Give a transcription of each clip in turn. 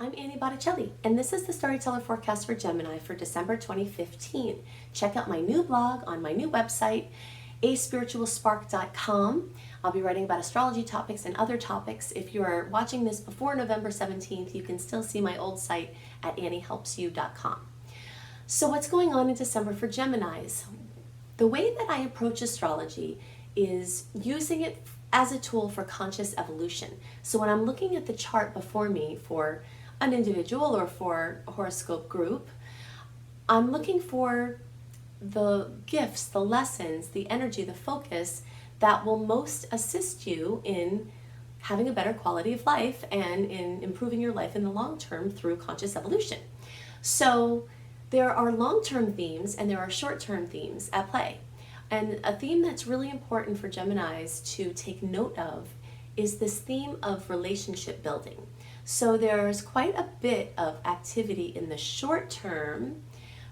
I'm Annie Botticelli, and this is the Storyteller Forecast for Gemini for December 2015. Check out my new blog on my new website, aspiritualspark.com. I'll be writing about astrology topics and other topics. If you are watching this before November 17th, you can still see my old site at anniehelpsyou.com. So what's going on in December for Geminis? The way that I approach astrology is using it as a tool for conscious evolution. So when I'm looking at the chart before me for an individual or for a horoscope group, I'm looking for the gifts, the lessons, the energy, the focus that will most assist you in having a better quality of life and in improving your life in the long term through conscious evolution. So there are long-term themes and there are short-term themes at play. And a theme that's really important for Geminis to take note of is this theme of relationship building. So there's quite a bit of activity in the short term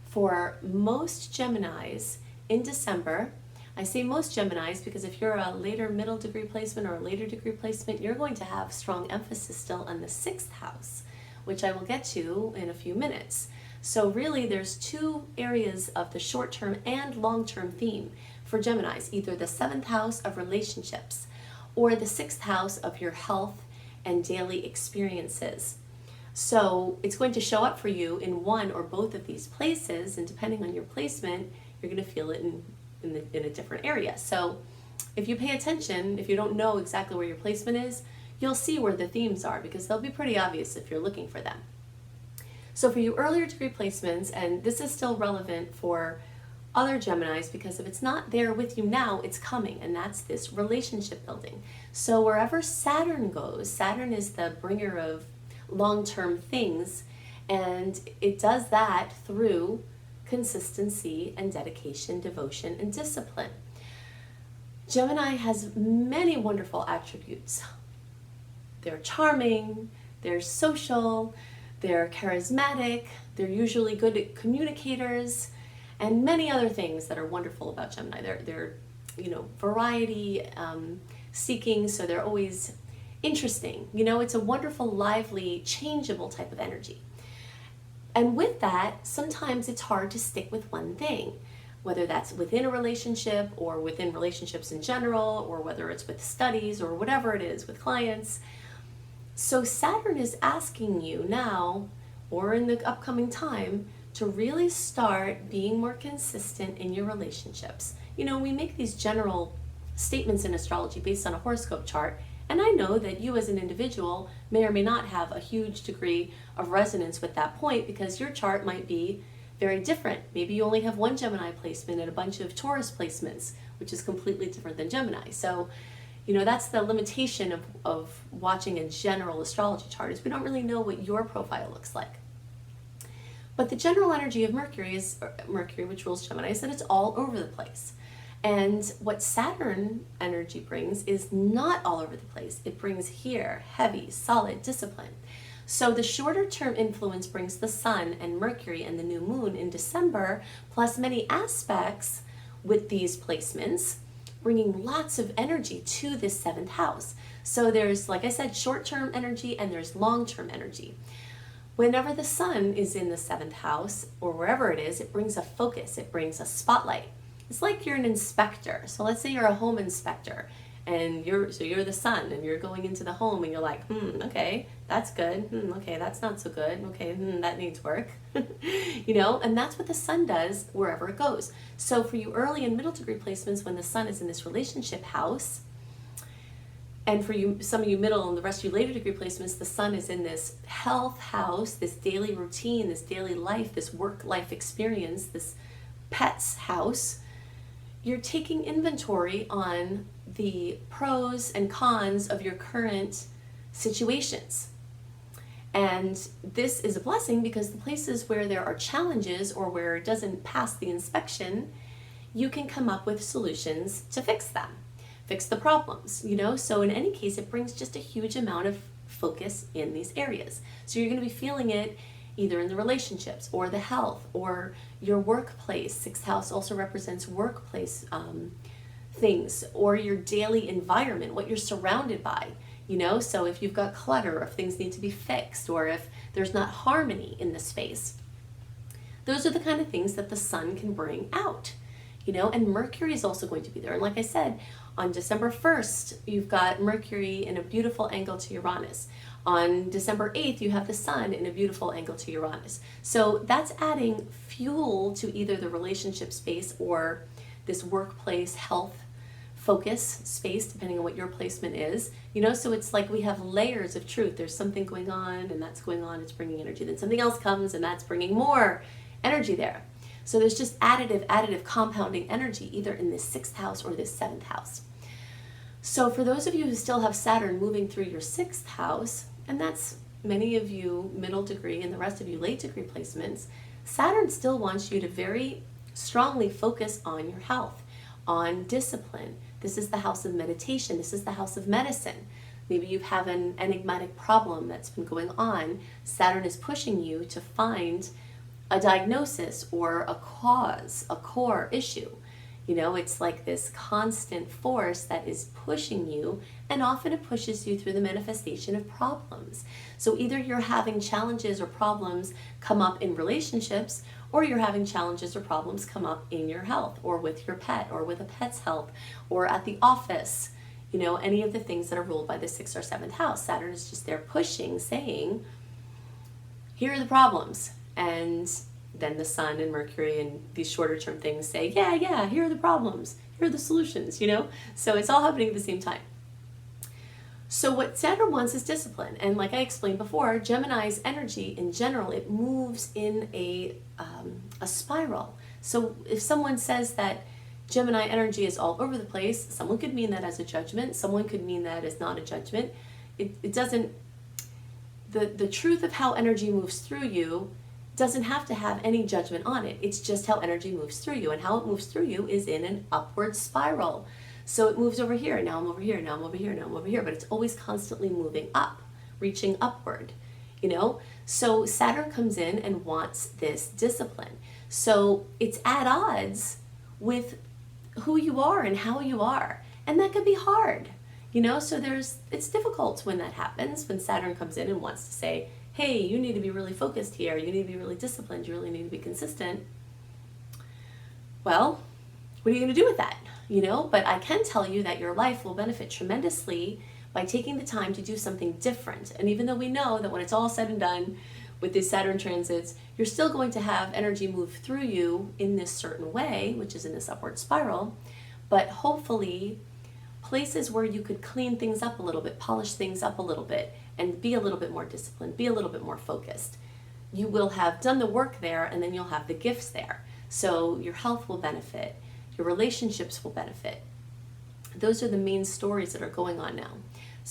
for most Geminis in December. I say most Geminis because if you're a later middle degree placement or a later degree placement, you're going to have strong emphasis still on the 6th house, which I will get to in a few minutes. So really there's two areas of the short-term and long-term theme for Geminis, either the 7th house of relationships or the 6th house of your health and daily experiences. So it's going to show up for you in one or both of these places, and depending on your placement, you're going to feel it in a different area. So if you pay attention, if you don't know exactly where your placement is, you'll see where the themes are because they'll be pretty obvious if you're looking for them. So for you earlier degree placements, and this is still relevant for other Geminis because if it's not there with you now, it's coming, and that's this relationship building. So wherever Saturn goes, Saturn is the bringer of long-term things, and it does that through consistency and dedication, devotion, and discipline. Gemini has many wonderful attributes. They're charming, they're social, they're charismatic, they're usually good communicators, and many other things that are wonderful about Gemini. They're variety seeking, so they're always interesting. It's a wonderful, lively, changeable type of energy. And with that, sometimes it's hard to stick with one thing, whether that's within a relationship or within relationships in general, or whether it's with studies or whatever it is with clients. So Saturn is asking you now, or in the upcoming time, to really start being more consistent in your relationships. We make these general statements in astrology based on a horoscope chart, and I know that you as an individual may or may not have a huge degree of resonance with that point because your chart might be very different. Maybe you only have one Gemini placement and a bunch of Taurus placements, which is completely different than Gemini. So that's the limitation of watching a general astrology chart, is we don't really know what your profile looks like. But the general energy of Mercury, which rules Gemini, is that it's all over the place. And what Saturn energy brings is not all over the place. It brings here heavy, solid discipline. So the shorter term influence brings the Sun and Mercury and the new moon in December, plus many aspects with these placements, bringing lots of energy to this 7th house. So there's, like I said, short-term energy and there's long-term energy. Whenever the Sun is in the 7th house, or wherever it is, it brings a focus, it brings a spotlight. It's like you're an inspector. So let's say you're a home inspector, and you're the Sun, and you're going into the home, and you're like, okay, that's good. Okay, that's not so good. Okay, that needs work. And that's what the Sun does wherever it goes. So for you early and middle degree placements, when the Sun is in this relationship house, and for you, some of you middle and the rest of you later degree placements, the Sun is in this health house, this daily routine, this daily life, this work-life experience, this pets house. You're taking inventory on the pros and cons of your current situations. And this is a blessing because the places where there are challenges or where it doesn't pass the inspection, you can come up with solutions to fix them. Fix the problems, So in any case, it brings just a huge amount of focus in these areas. So you're going to be feeling it either in the relationships or the health or your workplace. 6th house also represents workplace things, or your daily environment, what you're surrounded by. You know, so if you've got clutter, or if things need to be fixed, or if there's not harmony in the space, those are the kind of things that the sun can bring out, you know, and Mercury is also going to be there. And like I said, on December 1st, you've got Mercury in a beautiful angle to Uranus. On December 8th, you have the sun in a beautiful angle to Uranus. So that's adding fuel to either the relationship space or this workplace health focus space, depending on what your placement is, you know. So it's like we have layers of truth. There's something going on, and that's going on, it's bringing energy. Then something else comes, and that's bringing more energy there. So there's just additive compounding energy, either in this 6th house or this 7th house. So for those of you who still have Saturn moving through your 6th house, and that's many of you middle degree and the rest of you late degree placements, Saturn still wants you to very strongly focus on your health, on discipline. This is the house of meditation. This is the house of medicine. Maybe you have an enigmatic problem that's been going on. Saturn is pushing you to find a diagnosis or a cause, a core issue. You know, it's like this constant force that is pushing you, and often it pushes you through the manifestation of problems. So either you're having challenges or problems come up in relationships, or you're having challenges or problems come up in your health, or with your pet, or with a pet's health, or at the office. You know, any of the things that are ruled by the 6th or 7th house. Saturn is just there pushing, saying, here are the problems. And then the sun and Mercury and these shorter term things say, yeah, here are the problems, here are the solutions, you know? So it's all happening at the same time. So what Saturn wants is discipline. And like I explained before, Gemini's energy in general, it moves in a spiral. So if someone says that Gemini energy is all over the place, someone could mean that as a judgment, someone could mean that as not a judgment. It doesn't, the truth of how energy moves through you doesn't have to have any judgment on it. It's just how energy moves through you, and how it moves through you is in an upward spiral. So it moves over here, now I'm over here, now I'm over here, now I'm over here, but it's always constantly moving up, reaching upward, you know? So Saturn comes in and wants this discipline. So it's at odds with who you are and how you are. And that could be hard, you know? So it's difficult when that happens, when Saturn comes in and wants to say, hey, you need to be really focused here, you need to be really disciplined, you really need to be consistent. Well, what are you going to do with that? You know, but I can tell you that your life will benefit tremendously by taking the time to do something different. And even though we know that when it's all said and done with these Saturn transits, you're still going to have energy move through you in this certain way, which is in this upward spiral, but hopefully places where you could clean things up a little bit, polish things up a little bit, and be a little bit more disciplined, be a little bit more focused. You will have done the work there, and then you'll have the gifts there. So your health will benefit, your relationships will benefit. Those are the main stories that are going on now.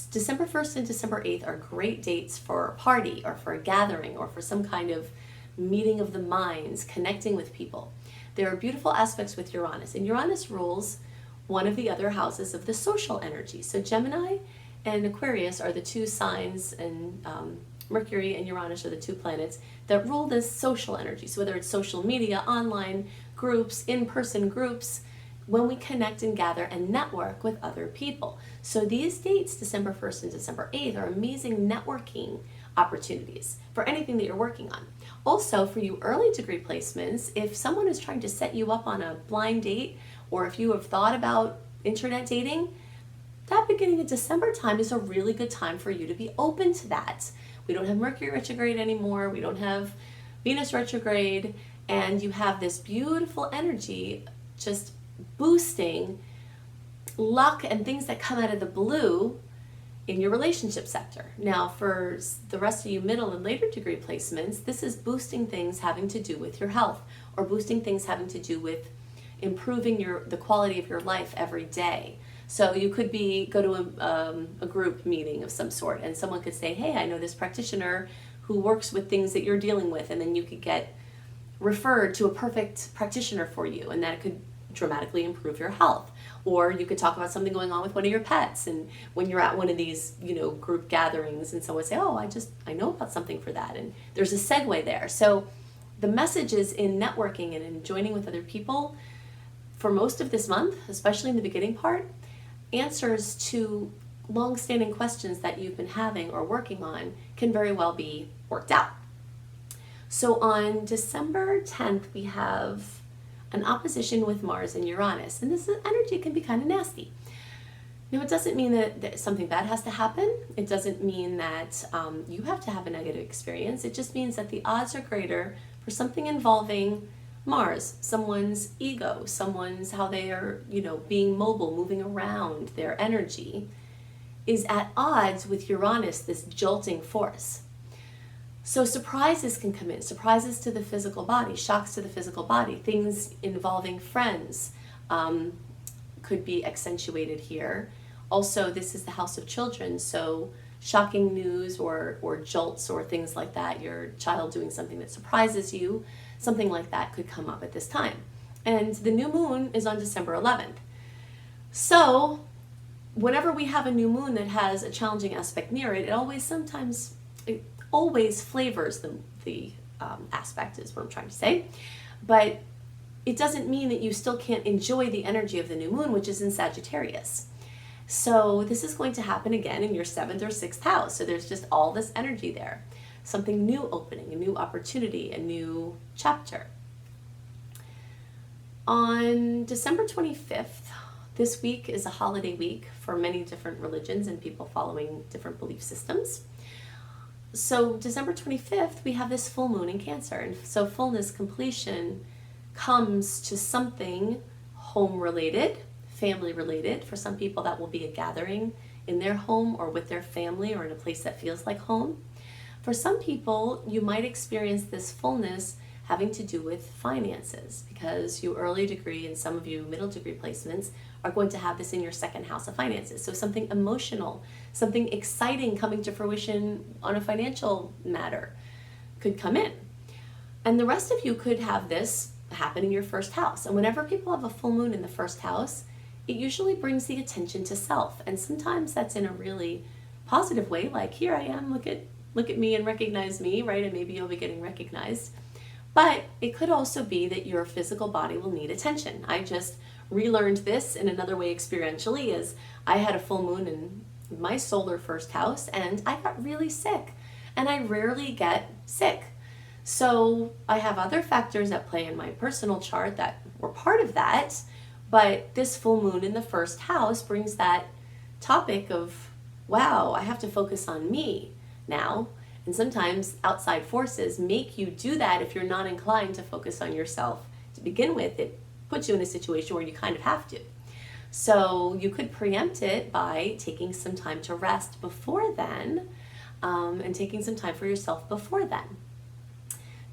December 1st and December 8th are great dates for a party, or for a gathering, or for some kind of meeting of the minds, connecting with people. There are beautiful aspects with Uranus, and Uranus rules one of the other houses of the social energy. So Gemini and Aquarius are the two signs, and Mercury and Uranus are the two planets that rule this social energy. So whether it's social media, online groups, in-person groups, when we connect and gather and network with other people. So these dates, December 1st and December 8th, are amazing networking opportunities for anything that you're working on. Also, for you early degree placements, if someone is trying to set you up on a blind date, or if you have thought about internet dating, that beginning of December time is a really good time for you to be open to that. We don't have Mercury retrograde anymore, we don't have Venus retrograde, and you have this beautiful energy just boosting luck and things that come out of the blue in your relationship sector. Now, for the rest of you middle and later degree placements, this is boosting things having to do with your health, or boosting things having to do with improving the quality of your life every day. So you could go to a group meeting of some sort, and someone could say, hey, I know this practitioner who works with things that you're dealing with, and then you could get referred to a perfect practitioner for you, and that could dramatically improve your health. Or you could talk about something going on with one of your pets, and when you're at one of these, group gatherings, and someone say, oh, I know about something for that, and there's a segue there. So the message is in networking and in joining with other people for most of this month, especially in the beginning part, answers to long-standing questions that you've been having or working on can very well be worked out. So on December 10th, we have an opposition with Mars and Uranus, and this energy can be kind of nasty. Now, it doesn't mean that something bad has to happen. It doesn't mean that you have to have a negative experience. It just means that the odds are greater for something involving Mars, someone's ego, someone's how they are, being mobile, moving around, their energy is at odds with Uranus, this jolting force. So surprises can come in, surprises to the physical body, shocks to the physical body, things involving friends could be accentuated here. Also, this is the house of children, so shocking news or jolts or things like that, your child doing something that surprises you, something like that could come up at this time. And the new moon is on December 11th. So whenever we have a new moon that has a challenging aspect near it, it always flavors the aspect, is what I'm trying to say. But it doesn't mean that you still can't enjoy the energy of the new moon, which is in Sagittarius. So this is going to happen again in your 7th or 6th house. So there's just all this energy there. Something new opening, a new opportunity, a new chapter. On December 25th, this week is a holiday week for many different religions and people following different belief systems. So December 25th, we have this full moon in Cancer. And so fullness, completion comes to something home-related, family-related. For some people, that will be a gathering in their home or with their family or in a place that feels like home. For some people, you might experience this fullness having to do with finances, because you early degree and some of you middle degree placements are going to have this in your 2nd house of finances. So something emotional, something exciting coming to fruition on a financial matter could come in. And the rest of you could have this happen in your 1st house. And whenever people have a full moon in the 1st house, it usually brings the attention to self. And sometimes that's in a really positive way, like, here I am, look at me and recognize me, right? And maybe you'll be getting recognized. But it could also be that your physical body will need attention. I just relearned this in another way experientially, as I had a full moon in my solar 1st house and I got really sick, and I rarely get sick. So I have other factors at play in my personal chart that were part of that, but this full moon in the 1st house brings that topic of, wow, I have to focus on me now. And sometimes outside forces make you do that if you're not inclined to focus on yourself to begin with. It puts you in a situation where you kind of have to. So you could preempt it by taking some time to rest before then, and taking some time for yourself before then.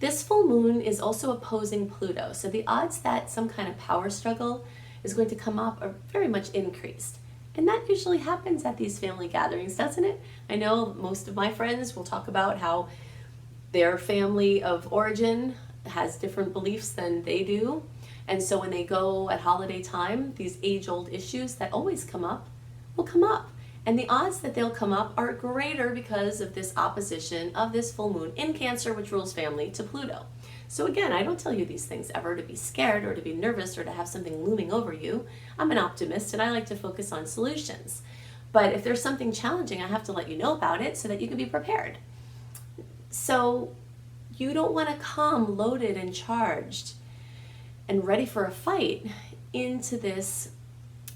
This full moon is also opposing Pluto, so the odds that some kind of power struggle is going to come up are very much increased. And that usually happens at these family gatherings, doesn't it? I know most of my friends will talk about how their family of origin has different beliefs than they do. And so when they go at holiday time, these age-old issues that always come up will come up. And the odds that they'll come up are greater because of this opposition of this full moon in Cancer, which rules family, to Pluto. So again, I don't tell you these things ever to be scared or to be nervous or to have something looming over you. I'm an optimist and I like to focus on solutions. But if there's something challenging, I have to let you know about it so that you can be prepared. So you don't want to come loaded and charged and ready for a fight into this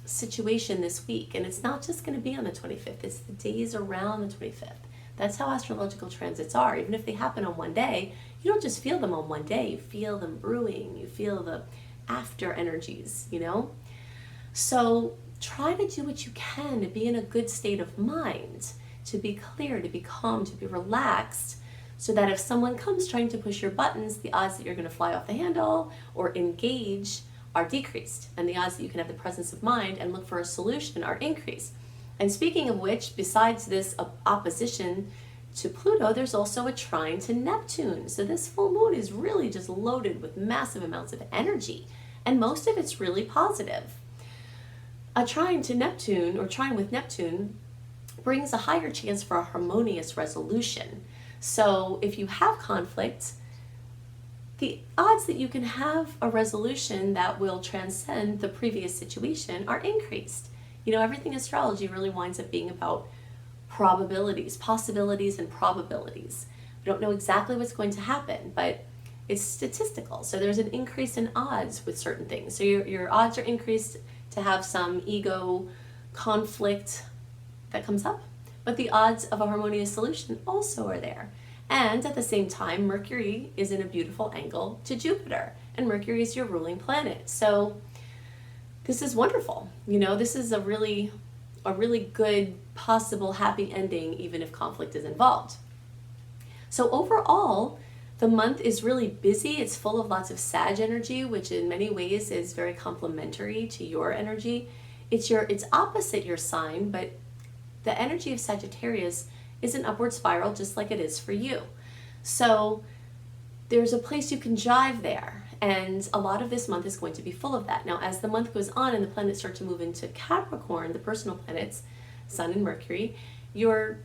situation this week. And it's not just going to be on the 25th, it's the days around the 25th. That's how astrological transits are. Even if they happen on one day, you don't just feel them on one day, you feel them brewing, you feel the after energies, So try to do what you can to be in a good state of mind, to be clear, to be calm, to be relaxed, so that if someone comes trying to push your buttons, the odds that you're going to fly off the handle or engage are decreased, and the odds that you can have the presence of mind and look for a solution are increased. And speaking of which, besides this opposition to Pluto, there's also a trine to Neptune. So this full moon is really just loaded with massive amounts of energy, and most of it's really positive. A trine to Neptune, or trine with Neptune, brings a higher chance for a harmonious resolution. So if you have conflict, the odds that you can have a resolution that will transcend the previous situation are increased. You know, everything astrology really winds up being about probabilities, possibilities, and probabilities. We don't know exactly what's going to happen, but it's statistical. So there's an increase in odds with certain things. So your odds are increased to have some ego conflict that comes up, but the odds of a harmonious solution also are there. And at the same time, Mercury is in a beautiful angle to Jupiter, and Mercury is your ruling planet. So this is wonderful. You know, this is a really good possible happy ending, even if conflict is involved. So overall, the month is really busy. It's full of lots of Sag energy, which in many ways is very complementary to your energy. It's opposite your sign, but the energy of Sagittarius is an upward spiral just like it is for you. So there's a place you can jive there. And a lot of this month is going to be full of that. Now, as the month goes on and the planets start to move into Capricorn, the personal planets, Sun and Mercury, you're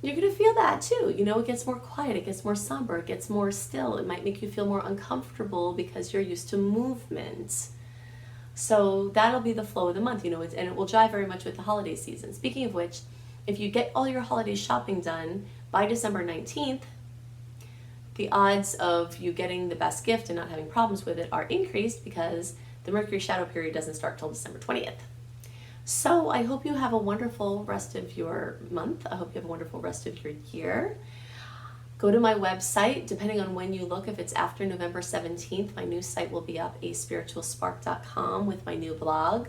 going to feel that too. You know, it gets more quiet, it gets more somber, it gets more still. It might make you feel more uncomfortable because you're used to movement. So that'll be the flow of the month, you know, and it will jive very much with the holiday season. Speaking of which, if you get all your holiday shopping done by December 19th, the odds of you getting the best gift and not having problems with it are increased because the Mercury shadow period doesn't start till December 20th. So I hope you have a wonderful rest of your month. I hope you have a wonderful rest of your year. Go to my website, depending on when you look. If it's after November 17th, my new site will be up, aspiritualspark.com, with my new blog.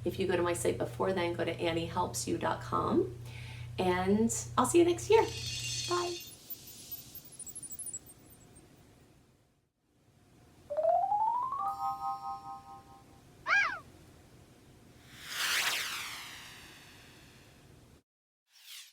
If you go to my site before then, go to anniehelpsyou.com. And I'll see you next year.